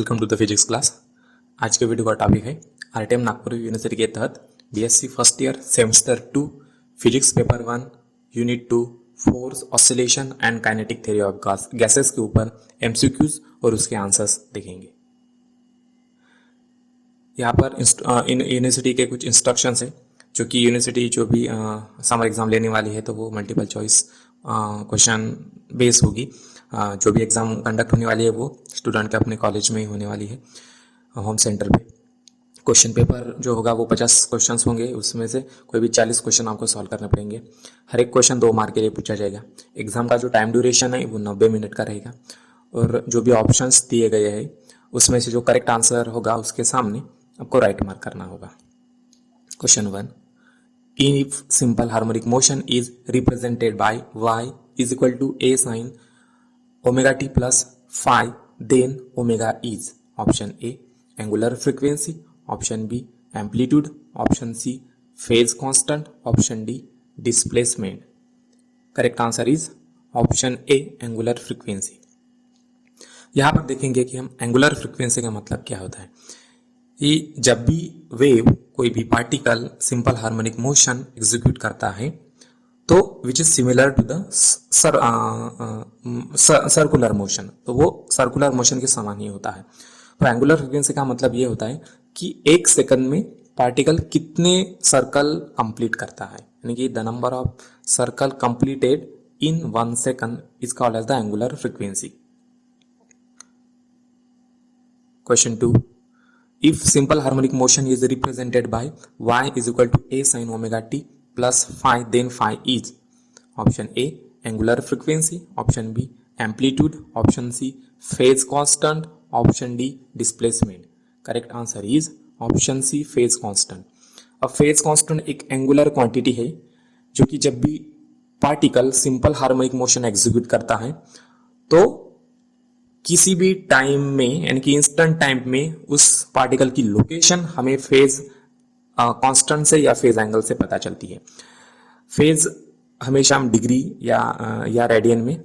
Welcome to the physics class. आज के video का टॉपिक है आरटीएम नागपुर यूनिवर्सिटी के तहत BSc first year semester 2 physics paper 1 unit 2 force oscillation and kinetic theory of gases के ऊपर एमसीक्यूज और उसके आंसर्स देखेंगे। यहाँ पर यूनिवर्सिटी के कुछ इंस्ट्रक्शंस है, जो कि यूनिवर्सिटी जो भी समर एग्जाम लेने वाली है तो वो मल्टीपल चॉइस क्वेश्चन बेस होगी। जो भी एग्ज़ाम कंडक्ट होने वाली है वो स्टूडेंट के अपने कॉलेज में ही होने वाली है, होम सेंटर पे। क्वेश्चन पेपर जो होगा वो 50 क्वेश्चंस होंगे, उसमें से कोई भी 40 क्वेश्चन आपको सॉल्व करने पड़ेंगे। हर एक क्वेश्चन 2 मार्क के लिए पूछा जाएगा। एग्ज़ाम का जो टाइम ड्यूरेशन है वो 90 मिनट का रहेगा, और जो भी ऑप्शंस दिए गए हैं उसमें से जो करेक्ट आंसर होगा उसके सामने आपको राइट मार्क करना होगा। Question 1, if simple harmonic motion is represented by y is equal to a sin omega t plus phi, then omega is option A angular frequency, option B amplitude, option C phase constant, option D displacement. Correct answer is option A angular frequency. यहाँ पर देखेंगे कि हम angular frequency का मतलब क्या होता है। कि जब भी वेव, कोई भी particle simple harmonic motion execute करता है तो which is similar to the circular motion, तो वो सर्कुलर मोशन के समान ही होता है। तो एंगुलर फ्रीक्वेंसी का मतलब ये होता है कि एक सेकंड में पार्टिकल कितने सर्कल कंप्लीट करता है, यानी कि the number of circle completed in 1 second is called as the angular frequency. Question 2, if simple harmonic motion is represented by y is equal to a sin omega t plus phi, then phi is option A angular frequency, option B amplitude, option C phase constant, option D displacement. Correct answer is option C phase constant. अब phase constant एक angular quantity है जो कि जब भी particle simple harmonic motion execute करता है तो किसी भी टाइम में, यानी कि इंस्टेंट टाइम में, उस पार्टिकल की लोकेशन हमें फेज कांस्टेंट से या फेज एंगल से पता चलती है। फेज हमेशा हम डिग्री या रेडियन में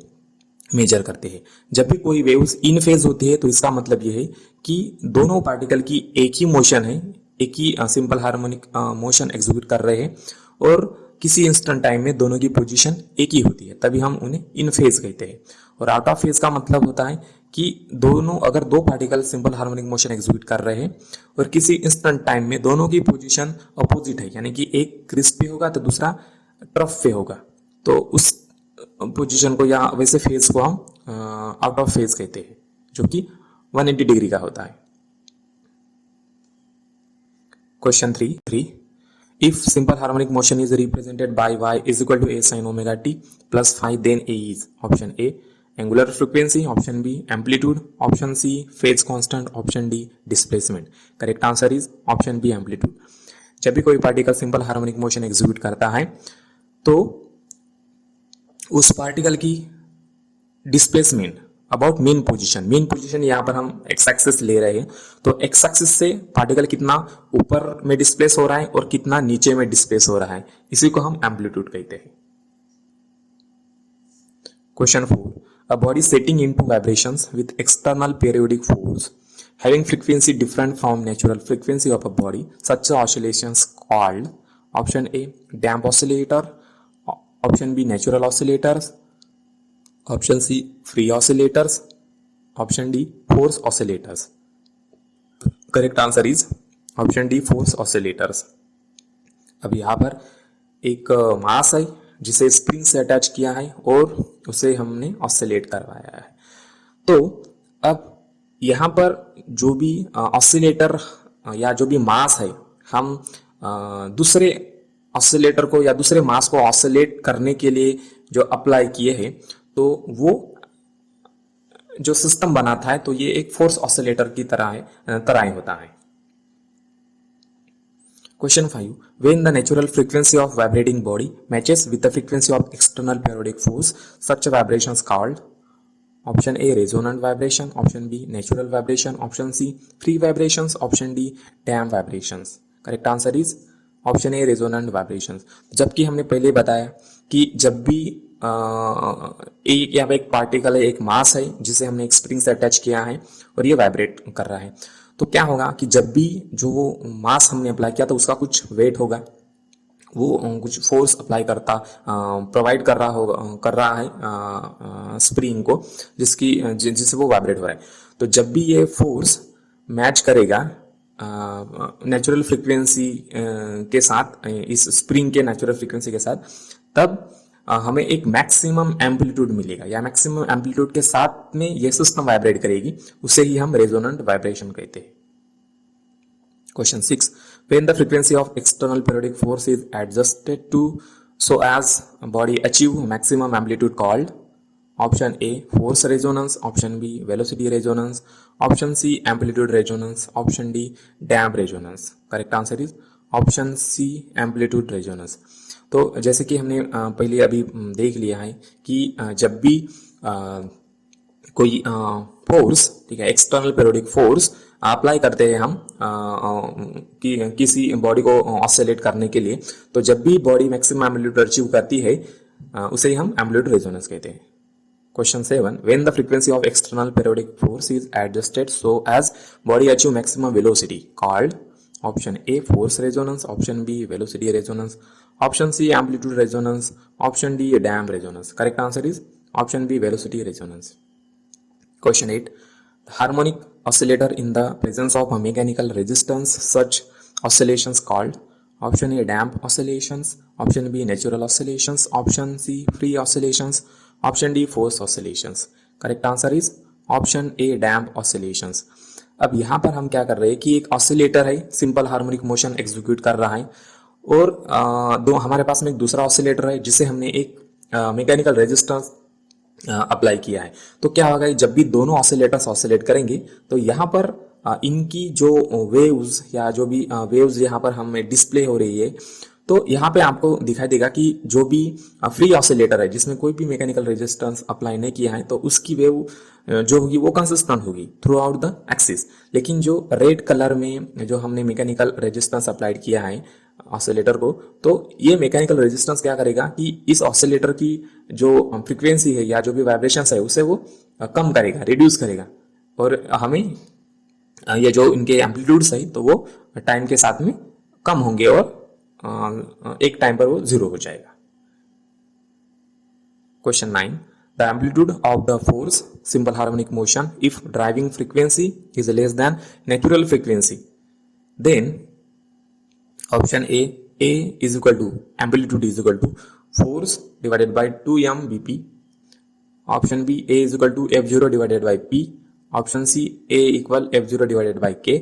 मेजर करते हैं। जब भी कोई वेव्स इन फेज होती है तो इसका मतलब यह है कि दोनों पार्टिकल की एक ही मोशन है, एक ही सिंपल हार्मोनिक मोशन एग्जीक्यूट कर रहे हैं, और किसी इंस्टेंट टाइम में दोनों की पोजीशन एक ही होती है, तभी हम उन्हें इन फेज कहते हैं। और आउट ऑफ फेज का मतलब होता है कि अगर दो particle simple harmonic motion execute कर रहे हैं और किसी इंस्टेंट टाइम में दोनों की पोजीशन अपोजिट है, यानी कि एक क्रिस पे होगा तो दूसरा ट्रफ पे होगा, तो उस पोजीशन को या वैसे फेज को हम आउट ऑफ फेज कहते हैं, जो कि 180 डिग्री का होता है। Question 3, if simple harmonic motion is represented by y is equal to a sin omega t plus phi, then A is option A angular frequency, option B amplitude, option C phase constant, option D displacement. Correct answer is option B amplitude. जब भी कोई particle simple harmonic motion execute करता है तो उस particle की displacement about main position यहाँ पर हम एक्स एक्सिस ले रहे हैं, तो एक्स एक्सिस से पार्टिकल कितना ऊपर में डिस्प्लेस हो रहा है और कितना नीचे में डिस्प्लेस हो रहा है, इसी को हम एम्पलीट्यूड कहते हैं। Question 4, a body setting into vibrations with external periodic force having frequency different from natural frequency of a body, such oscillations called option A damp oscillator, option B natural oscillators, option C free oscillators, option D force oscillators. Correct answer is option D force oscillators. अब यहाँ पर एक मास है जिसे spring से attach किया है और उसे हमने ऑसिलेट करवाया है। तो अब यहाँ पर जो भी ऑसिलेटर या जो भी मास है, हम दूसरे ऑसिलेटर को या दूसरे मास को ऑसिलेट करने के लिए जो अप्लाई किए हैं, तो वो जो सिस्टम बनाता है तो ये एक फोर्स ऑसिलेटर की तरह ही होता है। Question 5, when the natural frequency of vibrating body matches with the frequency of external periodic force, such vibrations called option A resonant vibration, option B natural vibration, option C free vibrations, option D damped vibrations. Correct answer is option A resonant vibrations. जबकि हमने पहले बताया कि जब भी एक यहाँ पे एक पार्टिकल है, एक मास है जिसे हमने एक स्प्रिंग से अटैच किया है और ये वाइब्रेट कर रहा है। तो क्या होगा कि जब भी जो मास हमने अप्लाई किया था उसका कुछ वेट होगा, वो कुछ फोर्स अप्लाई करता, प्रोवाइड कर रहा होगा, कर रहा है स्प्रिंग को, जिससे वो वाइब्रेट हो रहा है। तो जब भी ये फोर्स मैच करेगा नेचुरल फ्रीक्वेंसी के साथ, इस स्प्रिंग के नेचुरल फ्रीक्वेंसी के साथ, तब हमें एक मैक्सिमम एम्पलीट्यूड मिलेगा, या मैक्सिमम एम्पलीट्यूड के साथ में ये सिस्टम वाइब्रेट करेगी, उसे ही हम रेजोनेंट वाइब्रेशन कहते हैं। Question 6. When the frequency of external periodic force is adjusted to so as body achieve maximum amplitude called? Option A force resonance, option B velocity resonance, option C amplitude resonance, option D damp resonance. Correct answer is option C amplitude resonance. तो जैसे कि हमने पहले अभी देख लिया है कि जब भी कोई फोर्स, ठीक है, एक्सटर्नल पेरियोडिक फोर्स अप्लाई करते हैं हम किसी बॉडी को ऑसिलेट करने के लिए, तो जब भी बॉडी मैक्सिमम एम्पलीट्यूड अचीव करती है उसे ही हम एम्पलीट्यूड रेजोनेंस कहते हैं। Question 7. When the frequency of external periodic force is adjusted so as body achieve maximum velocity called? Option A force resonance, option B velocity resonance, option C amplitude resonance, option D damp resonance. Correct answer is option B velocity resonance. Question 8. The harmonic oscillator in the presence of a mechanical resistance, such oscillations called? Option A damp oscillations, option B natural oscillations, option C free oscillations, option D force oscillations. Correct answer is option A damp oscillations. अब यहाँ पर हम क्या कर रहे हैं कि एक ऑसिलेटर है, सिंपल हार्मोनिक मोशन एग्जीक्यूट कर रहा है, और दो हमारे पास में एक दूसरा ऑसिलेटर है जिसे हमने एक मैकेनिकल रेजिस्टेंस अप्लाई किया है। तो क्या होगा, जब भी दोनों ऑसिलेटर्स ऑसिलेट करेंगे तो यहाँ पर इनकी जो वेव्स, या जो भी वेव्स यहाँ पर हमें डिस्प्ले हो रही है, तो यहाँ पे आपको दिखाई देगा कि जो भी फ्री ऑसिलेटर है जिसमें कोई भी मैकेनिकल रेजिस्टेंस अप्लाई नहीं किया है, तो उसकी वेव जो होगी वो कंसिस्टेंट होगी थ्रू आउट द एक्सिस। लेकिन जो रेड कलर में जो हमने मैकेनिकल रेजिस्टेंस अप्लाइड किया है ऑसिलेटर को, तो ये मैकेनिकल रेजिस्टेंस क्या करेगा कि इस ऑसिलेटर की जो फ्रीक्वेंसी है या जो भी वाइब्रेशंस है उसे वो कम करेगा, रिड्यूस करेगा, और हमें ये जो इनके एम्पलीट्यूड्स है तो वो टाइम के साथ में कम होंगे और एक टाइम पर वो जीरो हो जाएगा। Question 9. The amplitude of the force simple harmonic motion if driving frequency is less than natural frequency, then option A is equal to amplitude is equal to force divided by 2m bp, option B A is equal to f0 divided by p, option C A equal f0 divided by k,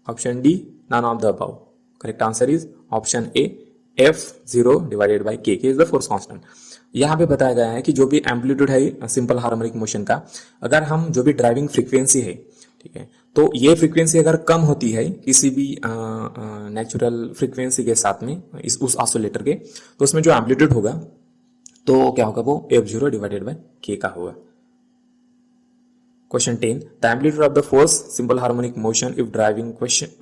option D none of the above. Correct answer is option A f0 divided by k. K is the force constant. यहाँ पे बताया गया है कि जो भी amplitude है simple harmonic motion का, अगर हम जो भी ड्राइविंग फ्रीक्वेंसी है, ठीक है, तो ये फ्रीक्वेंसी अगर कम होती है किसी भी नेचुरल फ्रीक्वेंसी के साथ में उस ऑसिलेटर के, तो उसमें जो एम्पलीट्यूड होगा तो क्या होगा, वो f0 डिवाइडेड बाय k का होगा। Question 10. The amplitude of the force simple harmonic motion if driving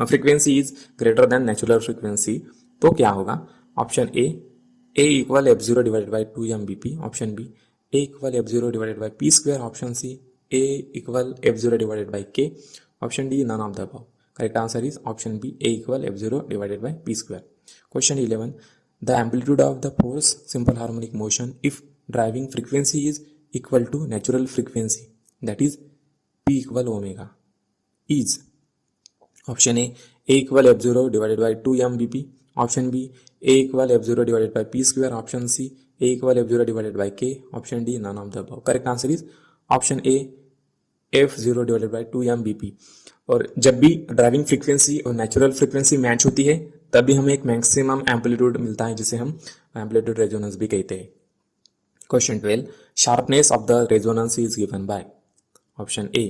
frequency is greater than natural frequency, तो क्या होगा? Option A equal f0 divided by 2m bp, option B A equal f0 divided by p square, option C A equal f0 divided by k, option D none of the above. Correct answer is option B A equal f0 divided by p square. Question 11. The amplitude of the force simple harmonic motion if driving frequency is equal to natural frequency, that is P equal omega, is option A equal f0 divided by 2m bp, option B A equal f0 divided by p square, option C A equal f0 divided by k, option D none of the above. Correct answer is option A f0 divided by 2m bp. और जब भी driving frequency और natural frequency match होती है तभी हमें एक maximum amplitude मिलता है जिसे हम एम्पलीट्यूड रेजोनेंस भी कहते हैं। Question 12. Sharpness of the resonance is given by option A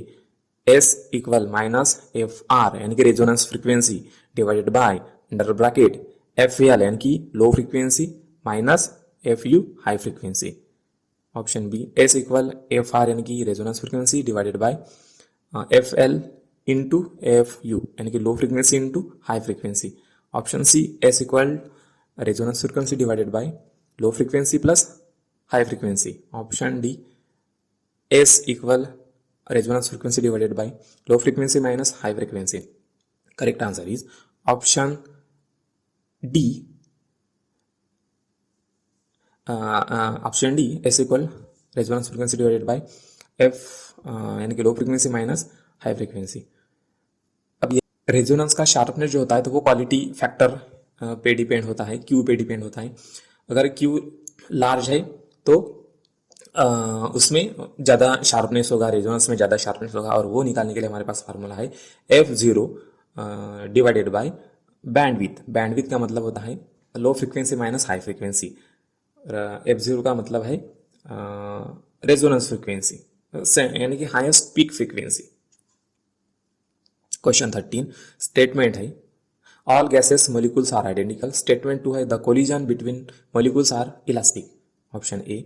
S equal minus FR यानी कि resonance frequency divided by under bracket FL यानी कि low frequency minus FU high frequency. Option B S equal FR यानी कि resonance frequency divided by FL into FU यानी कि low frequency into high frequency. Option C S equal resonance frequency divided by low frequency plus high frequency, option D S equal resonance frequency divided by low frequency minus high frequency. Correct answer is option D. Option D S equal resonance frequency divided bye F यानी कि low frequency minus high frequency. अब ये resonance का sharpness जो होता है तो वो क्वालिटी फैक्टर पे डिपेंड होता है, क्यू पे डिपेंड होता है. अगर क्यू लार्ज है तो उसमें ज़्यादा शार्पनेस होगा, रेजोनेंस में ज़्यादा शार्पनेस होगा, और वो निकालने के लिए हमारे पास फार्मूला है F0 divided by bandwidth. Bandwidth का मतलब होता है low frequency minus high frequency. F0 का मतलब है रेजोनेंस फ्रीक्वेंसी यानी कि highest peak frequency. Question 13 statement है all gases molecules are identical. Statement 2 है the collision between molecules are elastic. Option A.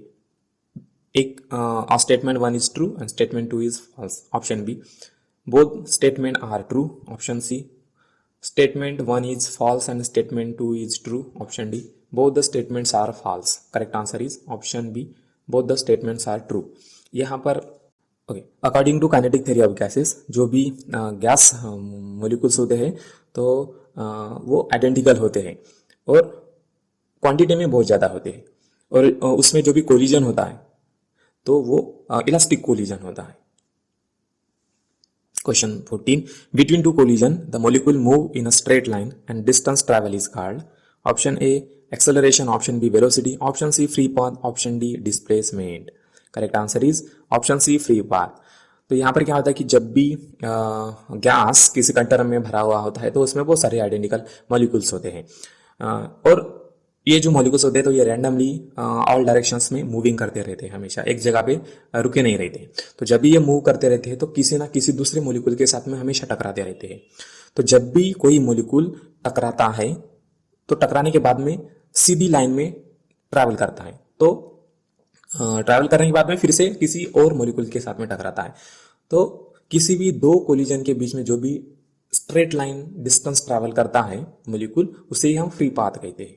एक statement 1 is true and statement 2 is false. Option B. Both statement are true. Option C. Statement 1 is false and statement 2 is true. Option D. Both the statements are false. Correct answer is option B. Both the statements are true. यहाँ पर according to kinetic theory of gases जो भी gas molecules होते हैं तो वो identical होते हैं और क्वांटिटी में बहुत ज़्यादा होते हैं, और उसमें जो भी कोलिजन होता है तो वो इलास्टिक कोलिजन होता है. Question 14 between two collision the molecule move in a straight line and distance travel is called. Option A acceleration, option B velocity, option C free path, option D displacement. Correct answer is option C free path. तो यहाँ पर क्या होता है कि जब भी gas किसी कंटेनर में भरा हुआ होता है तो उसमें बहुत सारे आइडेंटिकल मॉलिक्यूल्स होते हैं, और ये जो मॉलिक्यूल्स होते हैं तो ये रैंडमली ऑल डायरेक्शंस में मूविंग करते रहते हैं, हमेशा एक जगह पे रुके नहीं रहते. तो जब भी ये मूव करते रहते हैं तो किसी ना किसी दूसरे मॉलिक्यूल के साथ में हमेशा टकराते रहते हैं. तो जब भी कोई मॉलिक्यूल टकराता है तो टकराने के बाद में सीधी लाइन में ट्रैवल करता है, तो ट्रैवल करने के बाद में फिर से किसी और मॉलिक्यूल के साथ में टकराता है. तो किसी भी दो कोलिजन के बीच में जो भी स्ट्रेट लाइन डिस्टेंस ट्रैवल करता है मॉलिक्यूल, उसे ही हम फ्री पाथ कहते हैं.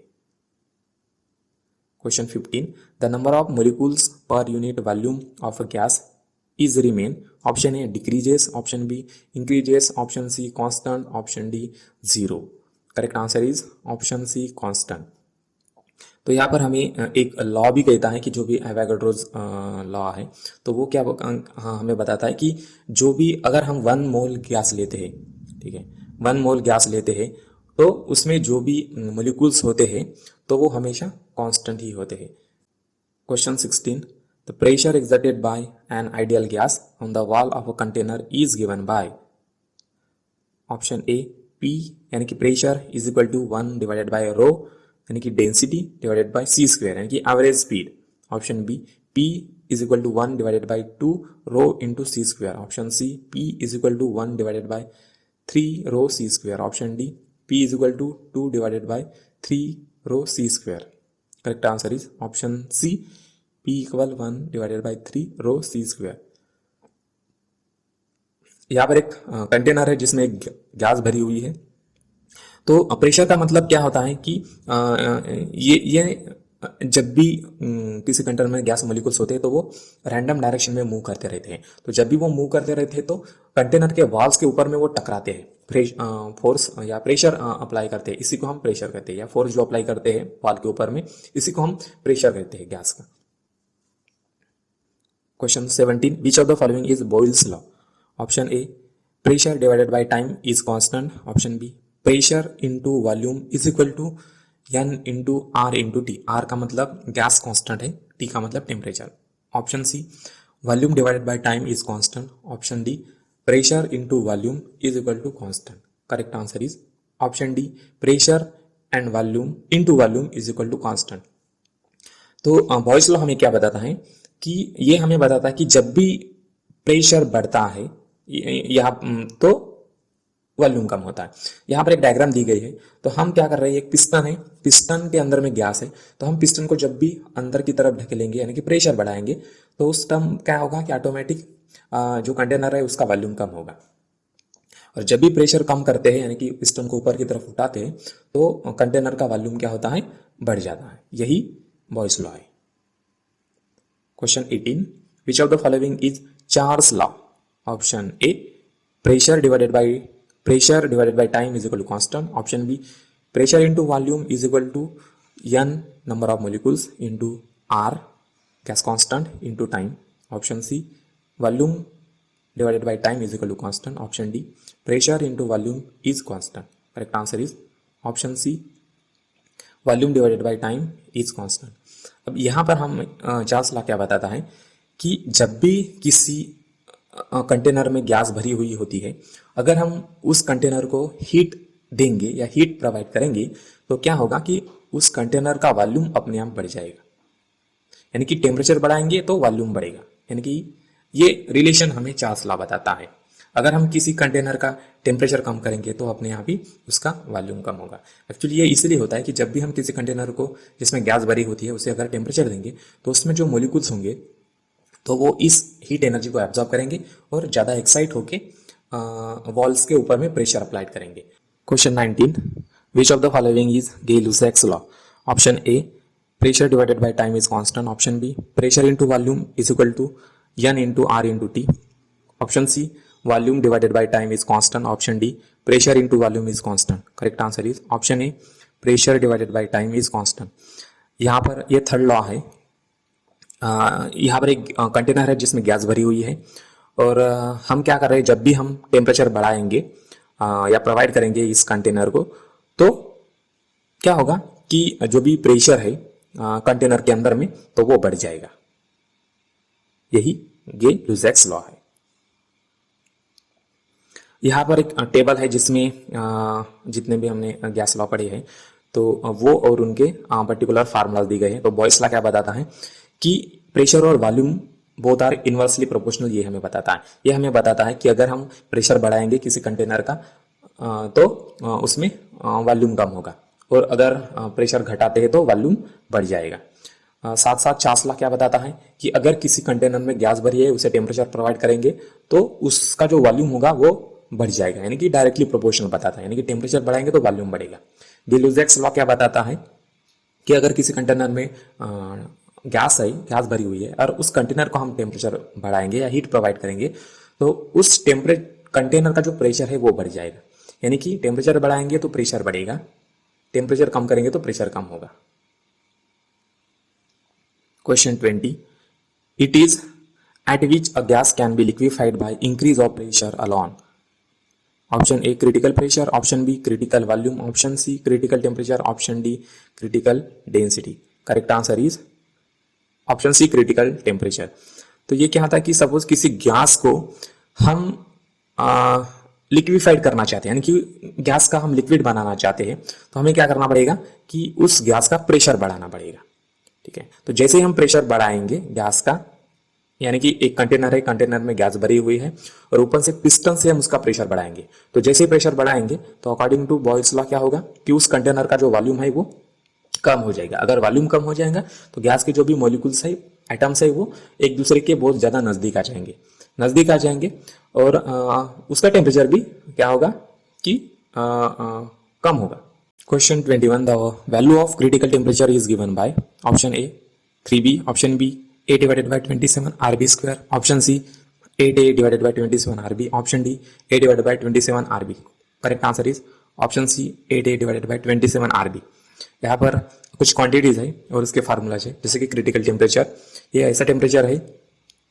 Question 15. The number of molecules per unit volume of a gas is remain. Option A decreases, option B increases, option C constant, option D 0. Correct answer is option C constant. तो यहाँ पर हमें एक law भी कहता है कि जो भी एवोगाड्रोस लॉ है तो वो क्या हमें बताता है कि जो भी अगर हम 1 मोल गैस लेते हैं, ठीक है, 1 मोल गैस लेते हैं तो उसमें जो भी मोलिक्यूल्स होते हैं तो वो हमेशा कांस्टेंट ही होते हैं. Question 16 the pressure exerted by an ideal gas on the wall of a container is given by. Option A P यानी कि pressure is equal to 1 divided by rho यानी कि density divided by c square यानी कि average speed. Option B P is equal to 1 divided by 2 rho into c square. Option C P is equal to 1 divided by 3 row c square. Option D P is equal to 2 divided by 3 row c square. Correct answer is option C. P equal 1 divided by 3 row c square. यहाँ पर एक container है जिसमें gas भरी हुई है. तो pressure का मतलब क्या होता है कि ये जब भी किसी कंटेनर में गैस मॉलिक्यूल्स होते हैं तो वो रैंडम डायरेक्शन में मूव करते रहते हैं. तो जब भी वो मूव करते रहते हैं तो कंटेनर के वॉल्स के ऊपर में वो टकराते हैं, फोर्स या प्रेशर अप्लाई करते हैं, इसी को हम प्रेशर कहते हैं, या फोर्स जो अप्लाई करते हैं वॉल के ऊपर में इसी को हम प्रेशर कहते हैं गैस का. Question 17 which of the following is Boyle's law. Option A pressure divided by time is constant. Option B pressure into volume is equal to N into R into T. R का मतलब gas constant है, T का मतलब temperature. Option C volume divided by time is constant. Option D pressure into volume is equal to constant. Correct answer is option D pressure and volume into volume is equal to constant. तो Boyle's law हमें क्या बताता है कि ये हमें बताता है कि जब भी प्रेशर बढ़ता है यहाँ तो वॉल्यूम कम होता है. यहाँ पर एक डायग्राम दी गई है. तो हम क्या कर रहे हैं, एक पिस्टन है, पिस्टन के अंदर में गैस है, तो हम पिस्टन को जब भी अंदर की तरफ ढकेलेंगे यानी कि प्रेशर बढ़ाएंगे तो उस टाइम क्या होगा कि ऑटोमेटिक जो कंटेनर है उसका वॉल्यूम कम होगा. और जब भी प्रेशर कम करते हैं यानी कि पिस्टन को ऊपर की तरफ उठाते हैं तो कंटेनर का वॉल्यूम क्या होता है, बढ़ जाता है. यही बॉयल्स लॉ है. Question 18. Which of the following is Charles law? Option A, pressure divided by time is equal to constant. Option B, pressure into volume is equal to n number of molecules into r gas constant into time. Option C, volume divided by time is equal to constant. Option D, pressure into volume is constant. Correct answer is option C, volume divided by time is constant. अब यहाँ पर हम Charles law क्या बताता है कि जब भी किसी कंटेनर में गैस भरी हुई होती है, अगर हम उस कंटेनर को हीट देंगे या हीट प्रोवाइड करेंगे तो क्या होगा कि उस कंटेनर का वॉल्यूम अपने आप बढ़ जाएगा। यानी कि टेम्परेचर बढ़ाएंगे तो वॉल्यूम बढ़ेगा। यानी कि ये रिलेशन हमें चार्ल्स लॉ बताता है। अगर हम किसी कंटेनर का टेम्परेचर कम करेंगे तो अपने आप ही उसका वॉल्यूम कम होगा। एक्चुअली ये इसलिए होता है कि जब भी हम किसी कंटेनर को जिसमें गैस भरी होती है उसे अगर टेम्परेचर देंगे तो उसमें जो मोलिक्यूल्स होंगे तो वो इस हीट एनर्जी को एब्जॉर्ब करेंगे और ज़्यादा एक्साइट होके वॉल्स के ऊपर में प्रेशर अप्लाइड करेंगे। Question 19. Which of the following is Gay Lussac's law? Option A, pressure divided by time is constant. Option B, pressure into volume is equal to n into R into T. Option C, volume divided by time is constant. Option D, pressure into volume is constant. Correct answer is option A, pressure divided by time is constant. यहाँ पर ये third law है। यहाँ पर एक container है जिसमें gas भरी हुई है और हम क्या कर रहे हैं, जब भी हम टेम्परेचर बढ़ाएंगे या प्रोवाइड करेंगे इस कंटेनर को तो क्या होगा कि जो भी प्रेशर है कंटेनर के अंदर में तो वो बढ़ जाएगा। यही गे-लुसैक्स लॉ है। यहाँ पर एक टेबल है जिसमें जितने भी हमने गैस लॉ पढ़े हैं तो वो और उनके पर्टिकुलर फार्मूलाज दी गए हैं। तो बॉयस लॉ क्या बताता है कि प्रेशर और volume both are inversely proportional. ये हमें बताता है। ये हमें बताता है कि अगर हम प्रेशर बढ़ाएंगे किसी कंटेनर का तो उसमें वॉल्यूम कम होगा और अगर प्रेशर घटाते हैं तो वॉल्यूम बढ़ जाएगा। साथ साथ चार्ल्स लॉ क्या बताता है कि अगर किसी कंटेनर में गैस भरी है उसे टेम्परेचर प्रोवाइड करेंगे तो उसका जो वॉल्यूम होगा वो बढ़ जाएगा। यानी कि डायरेक्टली प्रोपोर्शनल बताता है। यानी कि टेम्परेचर बढ़ाएंगे तो वॉल्यूम बढ़ेगा। गे-लुसैक्स लॉ क्या बताता है कि अगर किसी कंटेनर में गैस भरी हुई है और उस कंटेनर को हम टेम्परेचर बढ़ाएंगे या हीट प्रोवाइड करेंगे तो उस कंटेनर का जो प्रेशर है वो बढ़ जाएगा। यानी कि टेम्परेचर बढ़ाएंगे तो प्रेशर बढ़ेगा, टेम्परेचर कम करेंगे तो प्रेशर कम होगा। Question 20. It is at which a gas can be liquefied by increase of pressure alone. Option A, critical pressure. Option B, critical volume. Option C, critical temperature. Option D, critical density. Correct answer is option C, critical temperature. तो ये क्या होता है कि suppose किसी gas को हम liquefied करना चाहते हैं, यानी कि गैस का हम लिक्विड बनाना चाहते हैं तो हमें क्या करना पड़ेगा कि उस गैस का प्रेशर बढ़ाना पड़ेगा। ठीक है, तो जैसे ही हम प्रेशर बढ़ाएंगे गैस का, यानी कि एक कंटेनर है, कंटेनर में गैस भरी हुई है और ऊपर से पिस्टन से हम उसका प्रेशर बढ़ाएंगे। तो जैसे ही प्रेशर बढ़ाएंगे तो अकॉर्डिंग टू बॉयल्स लॉ क्या होगा कि उस कंटेनर का जो वॉल्यूम है वो कम हो जाएगा। अगर वॉल्यूम कम हो जाएगा तो गैस के जो भी मॉलिक्यूल्स है, एटम्स है, वो एक दूसरे के बहुत ज्यादा नजदीक आ जाएंगे और उसका टेम्परेचर भी क्या होगा कि कम होगा। Question 21. The value of critical temperature is given by option A 3b. Option B, a divided by 27 rb square. Option C, 8a divided by 27 rb. Option D, a divided by 27 rb. Correct answer is option C, 8a divided by 27 rb. यहाँ पर कुछ quantities है और उसके formulas है। जैसे कि critical temperature, ये ऐसा टेम्परेचर है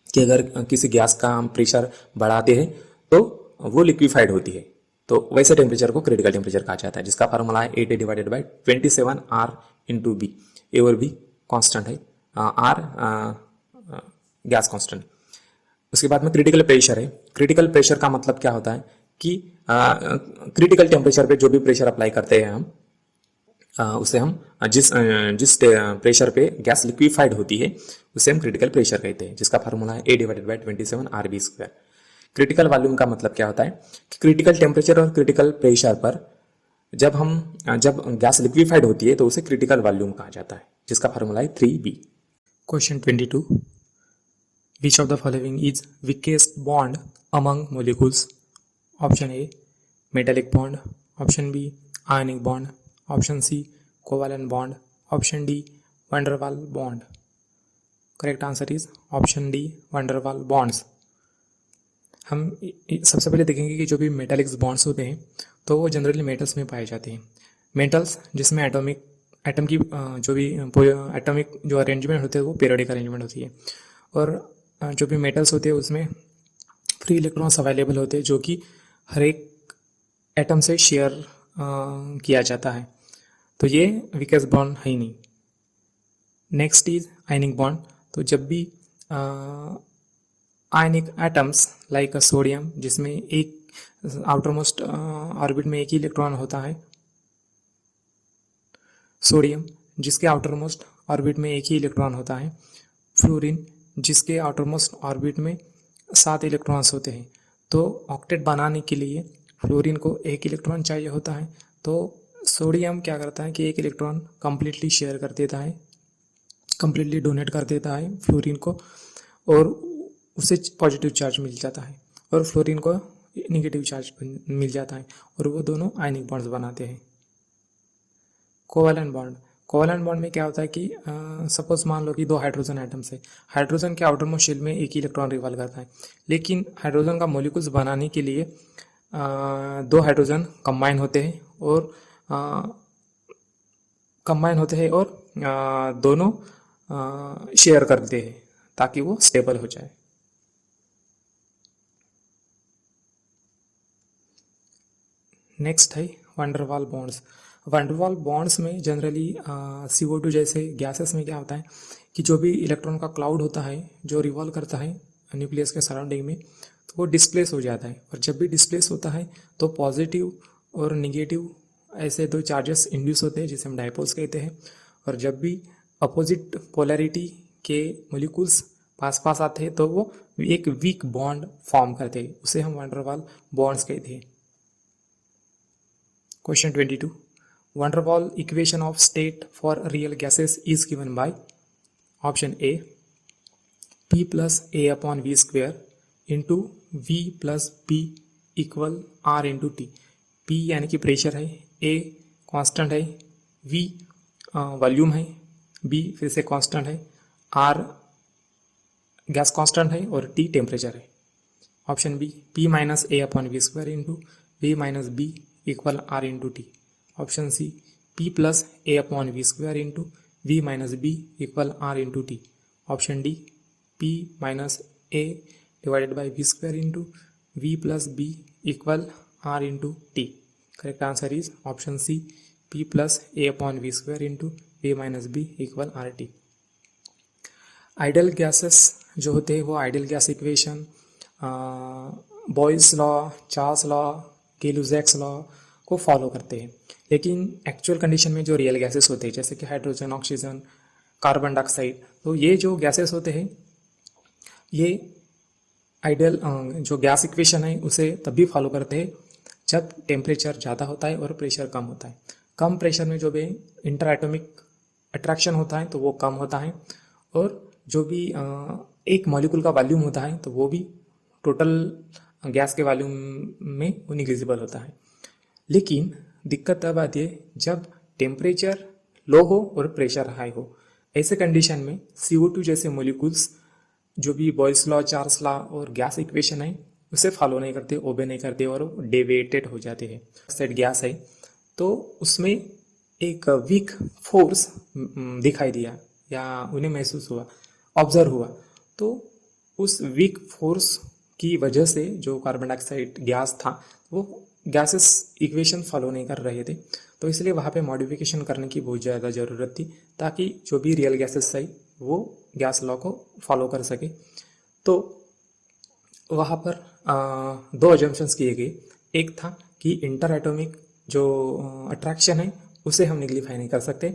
कि अगर किसी गैस का हम प्रेशर बढ़ाते हैं तो वो लिक्विफाइड होती है, तो वैसे टेम्परेचर को क्रिटिकल टेम्परेचर कहा जाता है, जिसका फार्मूला है 8a divided by 27 r into B. A और बी कॉन्स्टेंट है, आर गैस कांस्टेंट। उसके बाद में क्रिटिकल प्रेशर है। क्रिटिकल प्रेशर का मतलब क्या होता है कि क्रिटिकल टेम्परेचर पे जो भी प्रेशर अप्लाई करते हैं हम उसे हम जिस प्रेशर पे गैस लिक्विफाइड होती है उसे हम क्रिटिकल प्रेशर कहते हैं, जिसका फार्मूला है a divided by 27 rb square. Critical volume का मतलब क्या होता है कि क्रिटिकल टेम्परेचर और क्रिटिकल प्रेशर पर जब गैस लिक्विफाइड होती है तो उसे क्रिटिकल वॉल्यूम कहा जाता है, जिसका फार्मूला है 3b। Question 22. Which of the following is weakest bond among molecules. Option A, metallic bond. Option B, ionic bond. Option C, covalent bond. Option D, van der Waals bond. Correct answer is option D, van der Waal bonds. हम सबसे पहले देखेंगे कि जो भी Metalics bonds होते हैं तो वो जनरली मेटल्स में पाए जाते हैं। मेटल्स जिसमें एटम की जो भी एटॉमिक जो अरेंजमेंट होते हैं वो पीरियोडिक अरेंजमेंट होती है, और जो भी मेटल्स होते हैं उसमें फ्री इलेक्ट्रॉन्स अवेलेबल होते हैं जो कि हर एक एटम से शेयर किया जाता है, तो ये वीकेस्ट बॉन्ड है ही नहीं। Next is ionic bond. तो जब भी आयनिक एटम्स लाइक सोडियम जिसमें एक आउटर मोस्ट ऑर्बिट में एक ही इलेक्ट्रॉन होता है, सोडियम जिसके आउटर मोस्ट ऑर्बिट में एक ही इलेक्ट्रॉन होता है, फ्लोरीन जिसके आउटर मोस्ट ऑर्बिट में 7 इलेक्ट्रॉन्स होते हैं। तो ऑक्टेट बनाने के लिए फ्लोरीन को एक इलेक्ट्रॉन चाहिए होता है, तो सोडियम क्या करता है कि एक इलेक्ट्रॉन कंप्लीटली शेयर कर देता है, कंप्लीटली डोनेट कर देता है फ्लोरीन को, और उसे पॉजिटिव चार्ज मिल जाता है, और फ्लोरीन को नेगेटिव चार्ज मिल जाता है, और वो दोनों आयनिक बॉन्ड्स बनाते हैं। कोवैलेंट बॉन्ड में क्या होता है कि सपोज मान लो कि 2 हाइड्रोजन एटम्स है, हाइड्रोजन के आउटर मोस्ट शेल में एक ही इलेक्ट्रॉन रिवॉल्व करता है, लेकिन हाइड्रोजन का मॉलिक्यूल्स बनाने के लिए 2 हाइड्रोजन कंबाइन होते हैं और दोनों शेयर करते हैं ताकि वो स्टेबल हो जाए। नेक्स्ट है van der Waal bonds. Van der Waal bonds में जनरली CO2 जैसे गैसेस में क्या होता है कि जो भी इलेक्ट्रॉन का क्लाउड होता है जो रिवॉल्व करता है न्यूक्लियस के सराउंडिंग में, तो वो डिस्प्लेस हो जाता है, और जब भी डिस्प्लेस होता है तो पॉजिटिव और निगेटिव ऐसे 2 चार्जेस इंड्यूस होते हैं जिसे हम डायपोल्स कहते हैं, और जब भी अपोजिट पोलैरिटी के मॉलिक्यूल्स पास पास आते हैं तो वो एक वीक बॉन्ड फॉर्म करते हैं, उसे हम वैन डर वाल बॉन्ड्स कहते हैं। Question 22. Van der Waal equation of state for real gases is given by option A, P plus A upon V square into V plus P equal R into T। P यानी कि pressure है, A constant है, V volume है, B फिर से constant है, R gas constant है, और T टेम्परेचर है। Option B, P minus A upon V square into V minus B equal R into T. Option C, P plus A upon V square into V minus B equal R into T. Option D, P minus A divided by V square into V plus B equal R into T. Correct answer is option C, P plus A upon V square into V minus B equal R T. Ideal gases जो होते हैं वो ideal gas equation Boyle's law, Charles law, Gay Lussac's law को follow करते हैं, लेकिन actual condition में जो रियल गैसेस होते हैं जैसे कि हाइड्रोजन, ऑक्सीजन, कार्बन डाइऑक्साइड, तो ये जो गैसेस होते हैं ये आइडियल जो गैस इक्वेशन है उसे तभी फॉलो करते हैं जब टेम्परेचर ज़्यादा होता है और प्रेशर कम होता है। कम प्रेशर में जो भी इंटर एटॉमिक अट्रैक्शन होता है तो वो कम होता है, और जो भी एक मॉलिक्यूल का वॉल्यूम होता है तो वो भी टोटल गैस के वॉल्यूम में वो निग्लिजिबल होता है। लेकिन दिक्कत तब आती है जब टेम्परेचर लो हो और प्रेशर हाई हो। ऐसे कंडीशन में CO2 जैसे मॉलिक्यूल्स जो भी बॉयल्स लॉ, चार्ल्स लॉ और गैस इक्वेशन है उसे फॉलो नहीं करते, ओबे नहीं करते, और डेविएटेड हो जाते हैं। सेट गैस है तो उसमें एक वीक फोर्स दिखाई दिया या उन्हें महसूस हुआ, ऑब्जर्व हुआ, तो उस वीक फोर्स की वजह से जो कार्बन डाइऑक्साइड गैस था वो गैसेस इक्वेशन फॉलो नहीं कर रहे थे, तो इसलिए वहाँ पे मॉडिफिकेशन करने की बहुत ज़्यादा ज़रूरत थी ताकि जो भी रियल गैसेस है वो गैस लॉ को फॉलो कर सके। तो वहाँ पर 2 अजम्पशंस किए गए। एक था कि इंटर एटॉमिक जो अट्रैक्शन है उसे हम निग्लिफाई नहीं कर सकते,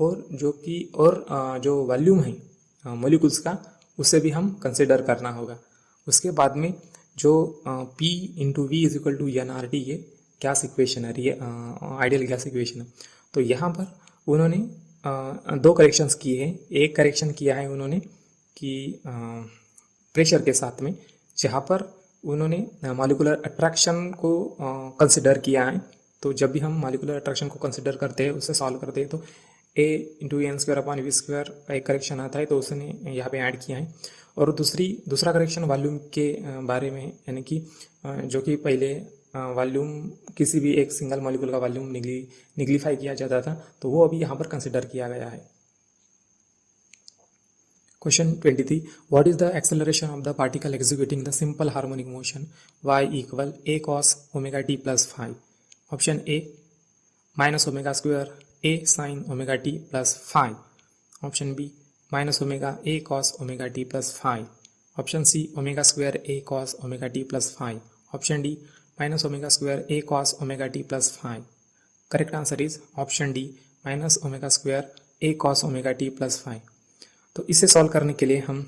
और जो वॉल्यूम है मॉलिक्यूल्स का उसे भी हम कंसिडर करना होगा। उसके बाद में जो P into V is equal to NRT ये गैस इक्वेशन है, ये आइडियल गैस इक्वेशन है। तो यहाँ पर उन्होंने 2 करेक्शंस किए हैं। एक करेक्शन किया है उन्होंने कि प्रेशर के साथ में, जहाँ पर उन्होंने मॉलिक्यूलर अट्रैक्शन को कंसिडर किया है। तो जब भी हम मॉलिक्यूलर अट्रैक्शन को कंसिडर करते हैं, उससे सॉल्व करते हैं, तो A into N square upon V square का एक करेक्शन आता है, तो उसने यहाँ पे ऐड किया है। और दूसरा करेक्शन वॉल्यूम के बारे में, यानी कि जो कि पहले वॉल्यूम किसी भी एक सिंगल मॉलिक्यूल का वॉल्यूम निगलीफाई किया जाता था, तो वो अभी यहाँ पर कंसिडर किया गया है। Question 23, what is the acceleration of the particle executing the simple harmonic motion y equal a cos omega t plus five. Option A minus omega square a sin omega t plus five. Option B minus omega a cos omega t plus five. Option C omega square a cos omega t plus five. Option D minus omega square a cos omega t plus five. Correct answer is option D minus omega square a cos omega t plus five. तो इसे solve करने के लिए हम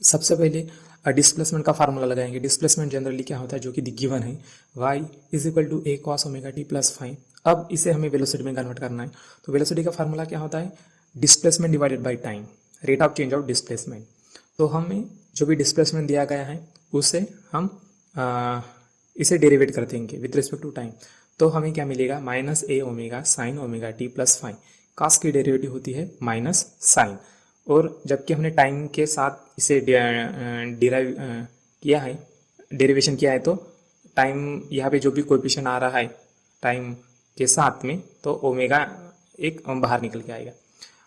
सबसे पहले displacement का formula लगाएंगे। डिस्प्लेसमेंट जनरली क्या होता है, जो कि गिवन है, y is equal to a cos omega t plus five. अब इसे हमें वेलोसिटी में कन्वर्ट करना है, तो वेलोसिटी का फार्मूला क्या होता है, displacement divided by time, rate of change of displacement. तो हमें जो भी डिस्प्लेसमेंट दिया गया है उससे हम इसे डेरिवेट कर देंगे विथ रिस्पेक्ट टू टाइम। तो हमें क्या मिलेगा, minus A omega sine omega T plus five. Cos की डेरिवेटिव होती है माइनस साइन, और जबकि हमने टाइम के साथ इसे डिराइव किया है, डेरिवेशन किया है, तो टाइम यहाँ पे जो भी कोएफिशिएंट आ रहा है टाइम के साथ में, तो ओमेगा एक बाहर निकल के आएगा।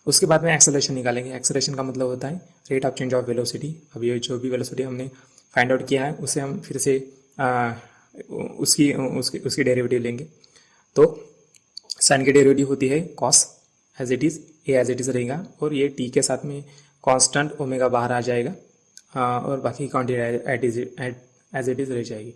उसके बाद में एक्सेलरेशन निकालेंगे। एक्सेलरेशन का मतलब होता है rate of change of velocity. अब ये जो भी वेलोसिटी हमने फाइंड आउट किया है उसे हम फिर से उसकी डेरिवेटिव लेंगे। तो साइन की डेरिवेटिव होती है cos, as it is, a as it is रहेगा, और ये टी के साथ में कांस्टेंट ओमेगा बाहर आ जाएगा, और बाकी क्वांटिटी एज इट इज़ रह जाएगी।